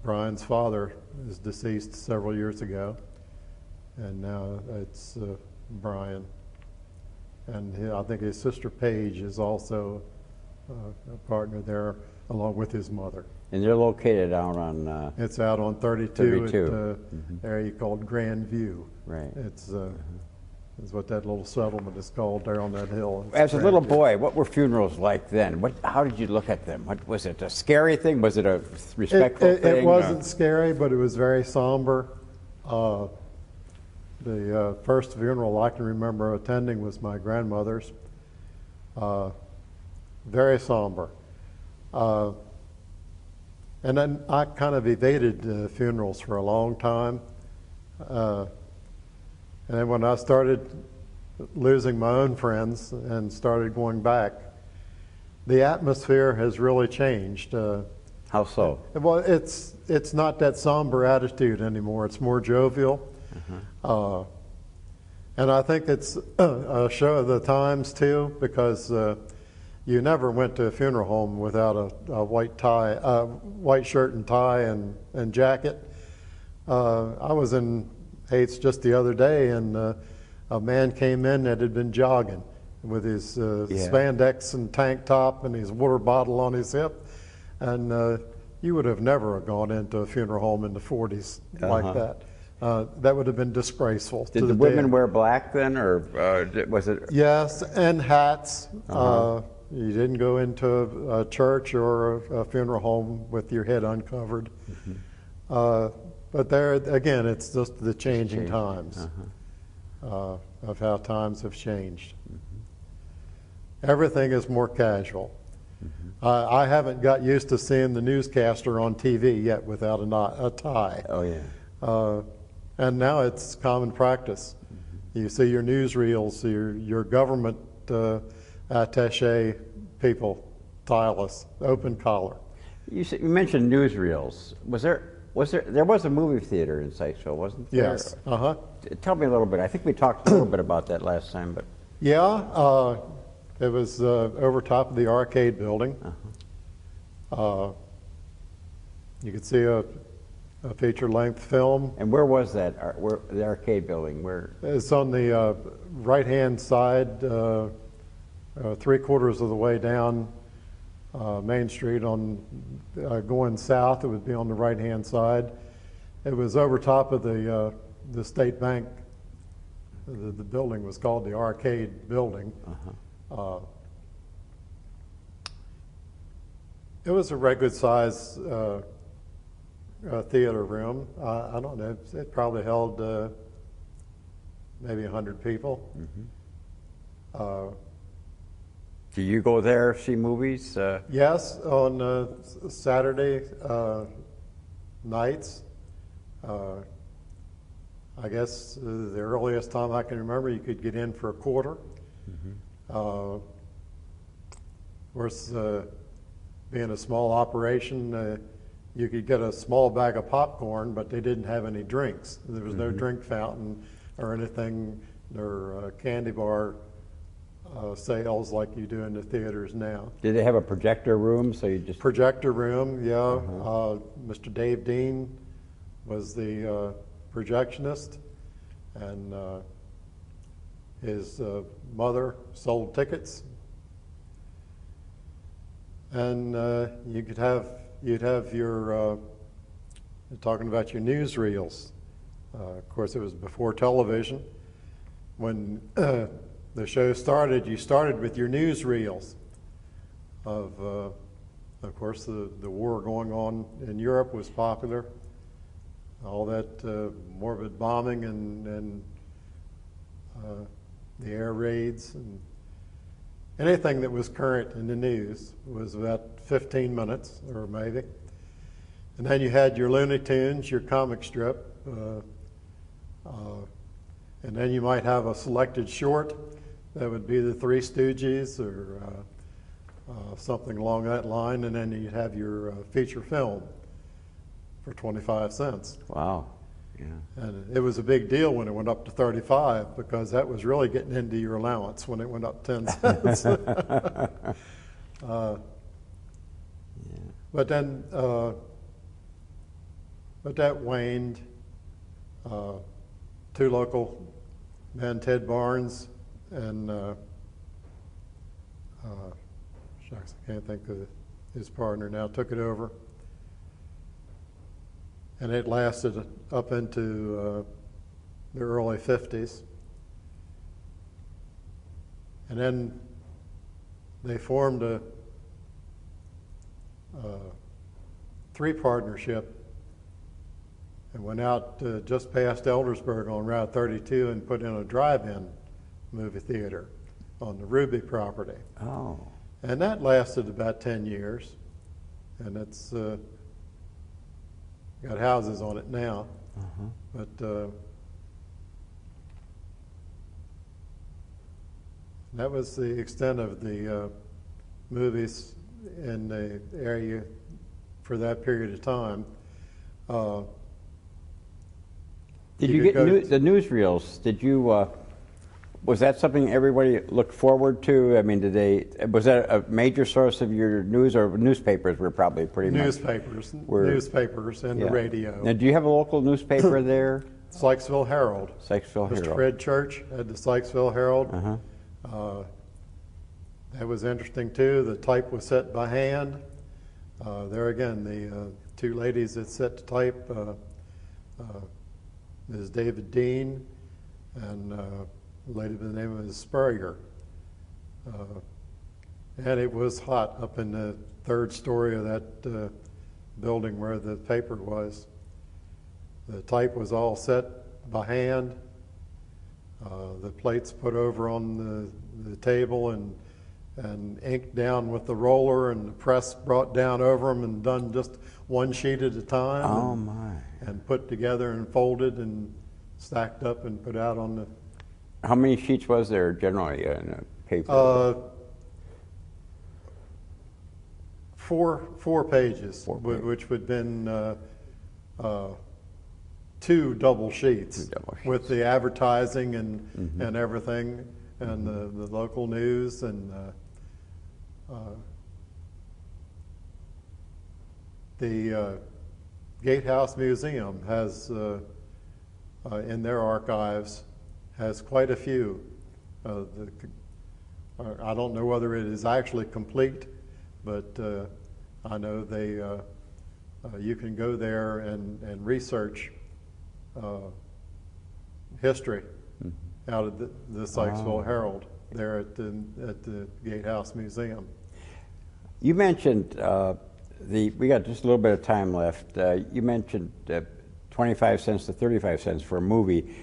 B: Brian's father, is deceased several years ago, and now it's Brian. And I think his sister Paige is also a partner there, along with his mother.
A: And they're located out on...
B: It's out on 32. At an area called Grand View.
A: Right.
B: It's is what that little settlement is called there on that hill.
A: As a little boy, what were funerals like then? How did you look at them? Was it a scary thing? Was it a respectful thing?
B: It wasn't scary, but it was very somber. The first funeral I can remember attending was my grandmother's. Very somber. And then I kind of evaded funerals for a long time. And then when I started losing my own friends and started going back, the atmosphere has really changed.
A: How so?
B: Well, it's not that somber attitude anymore. It's more jovial. And I think it's a show of the times too, because you never went to a funeral home without a white tie, white shirt and tie and jacket. I was in Hates just the other day, and a man came in that had been jogging with his spandex and tank top and his water bottle on his hip, and you would have never gone into a funeral home in the 40s like that. That would have been disgraceful.
A: Did the women wear black then, or was it?
B: Yes, and hats. You didn't go into a church or a funeral home with your head uncovered. But there, again, it's just the changing times of how times have changed. Everything is more casual. I haven't got used to seeing the newscaster on TV yet without a tie.
A: Oh, yeah.
B: And now it's common practice. You see your newsreels, your government attaché people, tie-less, open collar.
A: You mentioned newsreels. There was a movie theater in Sykesville, wasn't there?
B: Yes.
A: Tell me a little bit. I think we talked a little bit about that last time, but
B: yeah, it was over top of the arcade building, You could see a feature-length film.
A: And where was that? Where the arcade building? Where?
B: It's on the right-hand side, 3/4 of the way down Main Street. On going south, it would be on the right-hand side. It was over top of the State Bank. The building was called the Arcade Building. It was a regular size theater room. I don't know, it probably held maybe 100 people.
A: Do you go there, see movies?
B: Yes, on Saturday nights. I guess the earliest time I can remember, you could get in for a quarter. Of course, being a small operation, you could get a small bag of popcorn, but they didn't have any drinks. There was no drink fountain or anything, or candy bar sales like you do in the theaters now.
A: Did they have a projector room? So you just
B: Projector room, yeah. Mr. Dave Dean was the projectionist, and his mother sold tickets. And you'd have your, talking about your newsreels. Of course, it was before television. When the show started, you started with your newsreels of course, the war going on in Europe was popular. All that morbid bombing and the air raids and anything that was current in the news was about 15 minutes or maybe. And then you had your Looney Tunes, your comic strip, and then you might have a selected short that would be the Three Stooges or something along that line, and then you'd have your feature film for 25 cents.
A: Wow. Yeah.
B: And it was a big deal when it went up to 35 because that was really getting into your allowance when it went up 10 cents. But then, but that waned. Two local men, Ted Barnes and shucks, I can't think of his partner now, took it over. And it lasted up into the early 50s. And then they formed a three-partnership and went out just past Eldersburg on Route 32 and put in a drive-in movie theater on the Ruby property.
A: Oh.
B: And that lasted about 10 years. And it's got houses on it now. But that was the extent of the movies in the area for that period of time.
A: Did you get the newsreels? Did you? Was that something everybody looked forward to? I mean, was that a major source of your news, or newspapers were probably pretty
B: newspapers and the radio.
A: Now, do you have a local newspaper there?
B: Sykesville Herald.
A: Sykesville Herald.
B: Mr. Fred Church had the Sykesville Herald. That was interesting too. The type was set by hand. There again, the two ladies that set the type, Ms. David Dean and a lady by the name of Ms. Spurrier. And it was hot up in the third story of that building where the paper was. The type was all set by hand. The plates put over on the table and inked down with the roller, and the press brought down over them and done just one sheet at a time.
A: Oh my.
B: And put together and folded and stacked up and put out on the...
A: How many sheets was there generally in a paper?
B: 4 pages, which would have been 2 double sheets, with the advertising and and everything, and the local news, and The Gatehouse Museum has, in their archives, has quite a few. I don't know whether it is actually complete, but I know they, you can go there and research history out of the Sykesville Herald there at the Gatehouse Museum.
A: You mentioned we got just a little bit of time left. You mentioned 25 cents to 35 cents for a movie.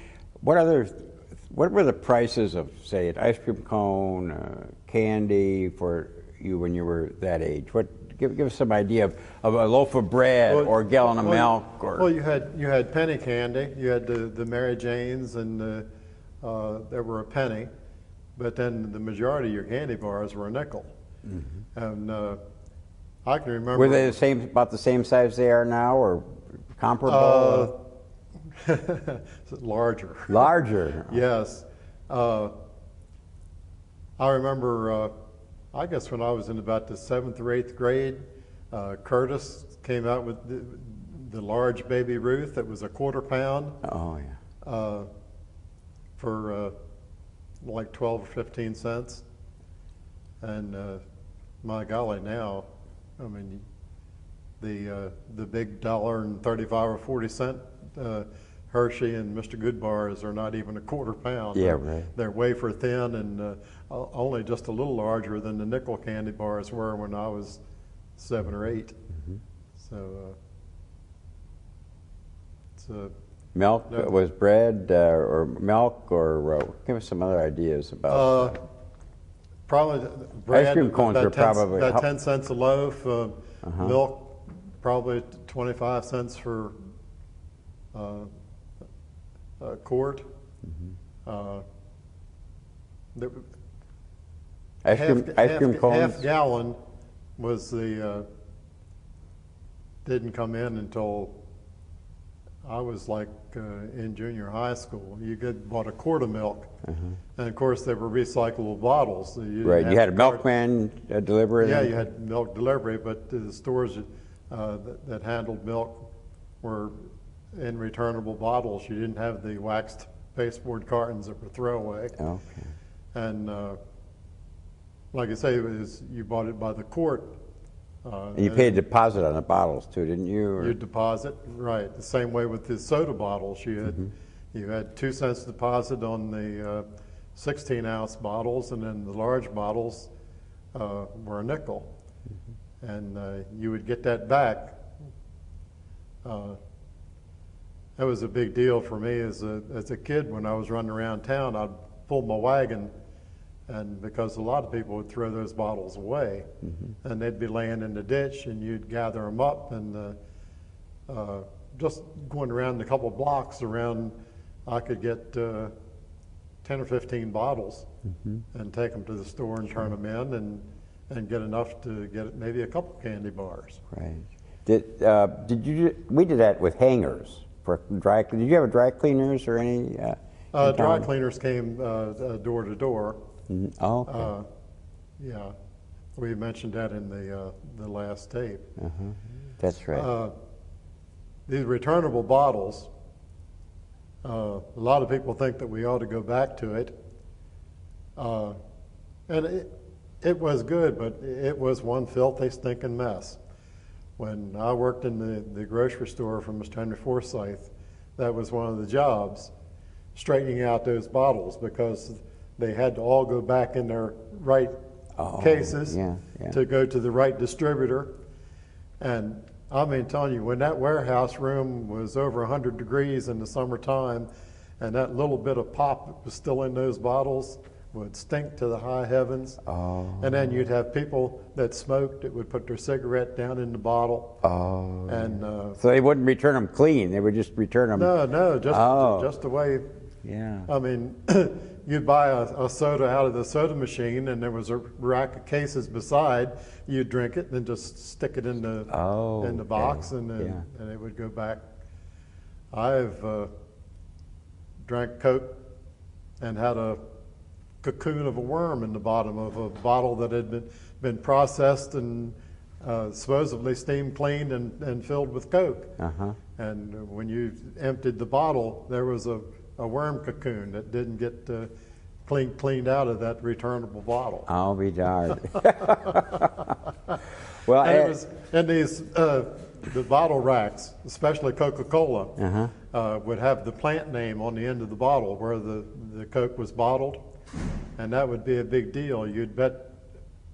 A: What were the prices of, say, an ice cream cone, candy for you when you were that age? Give us some idea of a loaf of bread or a gallon of milk.
B: Well, you had penny candy. You had the Mary Janes, and there were a penny, but then the majority of your candy bars were a nickel. And I can remember.
A: Were they about the same size they are now, or comparable?
B: Larger.
A: Larger.
B: Yes. I remember, I guess when I was in about the 7th or 8th grade, Curtis came out with the large Baby Ruth that was a quarter pound.
A: Oh, yeah.
B: For like 12 or 15 cents. And my golly, now, I mean, the big $1.35 or 40 cent Hershey and Mr. Goodbars are not even a quarter pound.
A: Yeah, right.
B: They're wafer thin and only just a little larger than the nickel candy bars were when I was 7 or 8. So it's
A: milk was bread or milk, or give us some other ideas about.
B: Probably bread.
A: Ice cream cones are probably
B: about 10 cents a loaf. Milk, probably 25 cents for a quart.
A: Ice cream cones.
B: Half gallon was didn't come in until I was like in junior high school. You bought a quart of milk, and of course they were recyclable bottles. So you
A: had a milkman deliver it.
B: Yeah, you had milk delivery, but the stores that handled milk were in returnable bottles. You didn't have the waxed pasteboard cartons that were throwaway.
A: Okay.
B: And like I say, you bought it by the quart.
A: And you paid a deposit on the bottles too, didn't you?
B: You deposit, right. The same way with the soda bottles. You had 2 cents deposit on the 16-ounce bottles, and then the large bottles were a nickel. And you would get that back. That was a big deal for me as a kid. When I was running around town, I'd pull my wagon, and because a lot of people would throw those bottles away, and they'd be laying in the ditch, and you'd gather them up, and just going around a couple blocks around, I could get 10 or 15 bottles and take them to the store and turn them in and get enough to get maybe a couple candy bars.
A: Right. We did that with hangers for dry. Did you have dry cleaners or any?
B: Dry cleaners came door to door.
A: Oh, okay.
B: Yeah, we mentioned that in the last tape.
A: That's right.
B: These returnable bottles, a lot of people think that we ought to go back to it. And it was good, but it was one filthy, stinking mess. When I worked in the grocery store for Mr. Henry Forsyth, that was one of the jobs, straightening out those bottles, because they had to all go back in their right cases to go to the right distributor. And I mean, telling you, when that warehouse room was over 100 degrees in the summertime, and that little bit of pop that was still in those bottles would stink to the high heavens. And then you'd have people that smoked that would put their cigarette down in the bottle. And
A: so they wouldn't return them clean; they would just return them.
B: No, just the way.
A: Yeah.
B: I mean, you'd buy a soda out of the soda machine, and there was a rack of cases beside. You'd drink it, and then just stick it in the box, and it would go back. I've drank Coke and had a cocoon of a worm in the bottom of a bottle that had been processed and supposedly steam cleaned and filled with Coke. And when you emptied the bottle, there was a worm cocoon that didn't get cleaned out of that returnable bottle.
A: I'll be darned. Well,
B: and it was in these the bottle racks, especially Coca-Cola, would have the plant name on the end of the bottle where the Coke was bottled, and that would be a big deal. You'd bet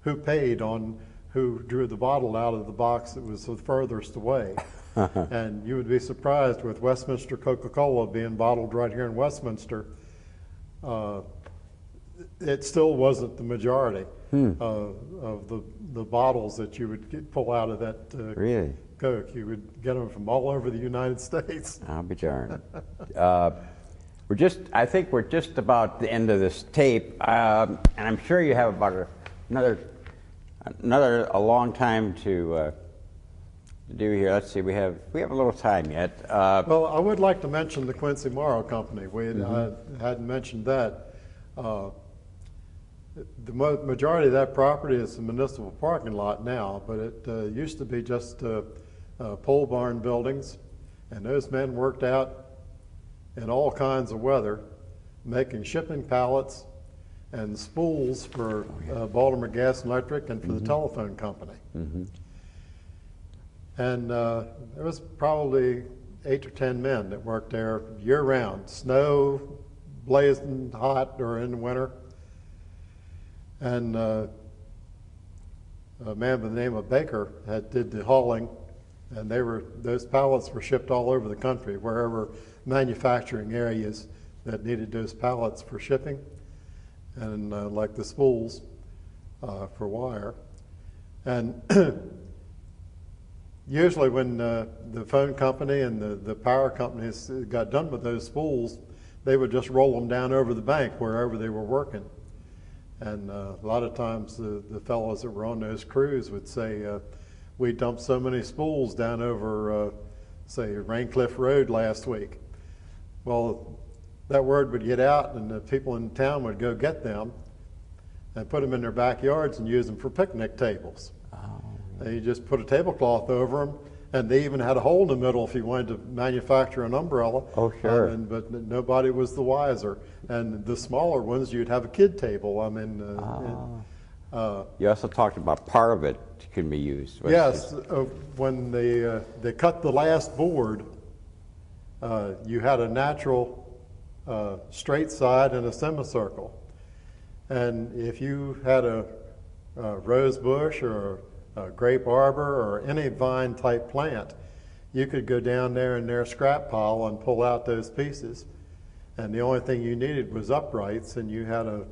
B: who paid on who drew the bottle out of the box that was the furthest away. And you would be surprised with Westminster Coca-Cola being bottled right here in Westminster. It still wasn't the majority of the bottles that you would pull out of that
A: really?
B: Coke. You would get them from all over the United States.
A: I'll be darned. I think we're just about the end of this tape, and I'm sure you have about a long time to do here. Let's see, we have a little time yet.
B: Well, I would like to mention the Quincy Morrow Company. I hadn't mentioned that. The majority of that property is a municipal parking lot now, but it used to be just pole barn buildings, and those men worked out in all kinds of weather, making shipping pallets and spools for Baltimore Gas and Electric and for the telephone company. And there was probably 8 or 10 men that worked there year-round, snow, blazing hot or in the winter. And a man by the name of Baker did the hauling, and those pallets were shipped all over the country, wherever manufacturing areas that needed those pallets for shipping, and like the spools for wire. And usually when the phone company and the power companies got done with those spools, they would just roll them down over the bank wherever they were working. And a lot of times the fellows that were on those crews would say, we dumped so many spools down over, say, Raincliffe Road last week. Well, that word would get out, and the people in town would go get them and put them in their backyards and use them for picnic tables. And you just put a tablecloth over them, and they even had a hole in the middle if you wanted to manufacture an umbrella.
A: Oh, sure.
B: But nobody was the wiser. And the smaller ones, you'd have a kid table. I mean,
A: you also talked about part of it can be used.
B: Yes, when they cut the last board, you had a natural straight side and a semicircle. And if you had a rose bush or a grape arbor or any vine type plant, you could go down there in their scrap pile and pull out those pieces. And the only thing you needed was uprights, and you had a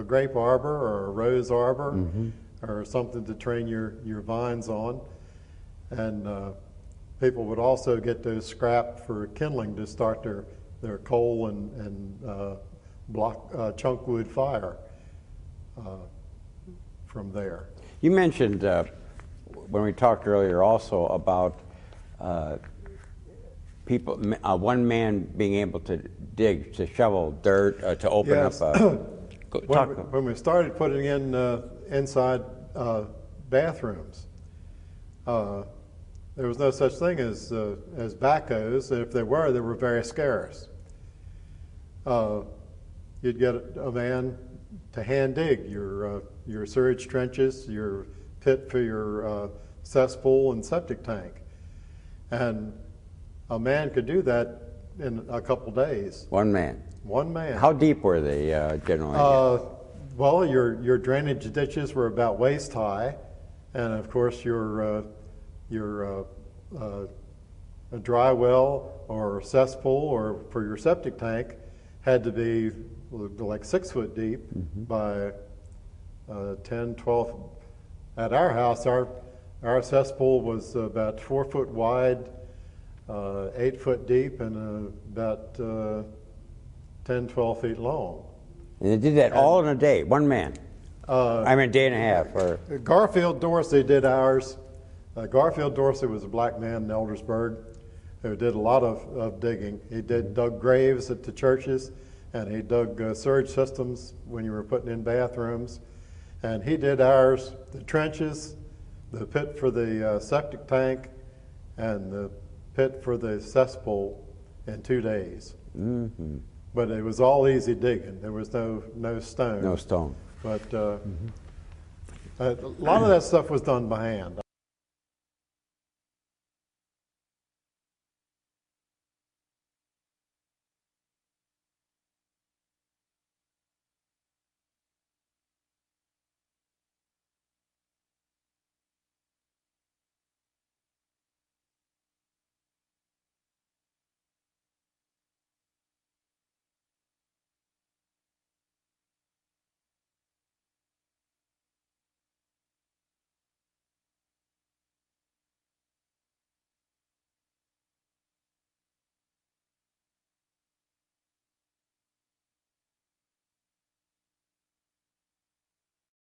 B: grape arbor or a rose arbor or something to train your vines on. And people would also get those scrap for kindling to start their coal and chunk wood fire from there.
A: You mentioned when we talked earlier also about people, one man being able to dig, to shovel dirt, to open
B: Yes.
A: up
B: When we started putting in inside bathrooms, there was no such thing as backhoes. If there were, they were very scarce. You'd get a man to hand dig your sewage trenches, your pit for your cesspool and septic tank. And a man could do that in a couple days.
A: One man.
B: One man.
A: How deep were they generally?
B: Well, your drainage ditches were about waist high, and of course your a dry well or cesspool or for your septic tank had to be like 6 foot deep by 10, 12. At our house, our cesspool was about 4 foot wide, 8 foot deep, and about 10, 12 feet long.
A: And they did that all in a day, one man? I mean, a day and a half? Or
B: Garfield Dorsey did ours. Garfield Dorsey was a black man in Eldersburg who did a lot of digging. He dug graves at the churches, and he dug sewage systems when you were putting in bathrooms. And he did ours, the trenches, the pit for the septic tank and the pit for the cesspool in 2 days.
A: Mm-hmm.
B: But it was all easy digging. There was no stone.
A: No stone.
B: But a lot of that stuff was done by hand.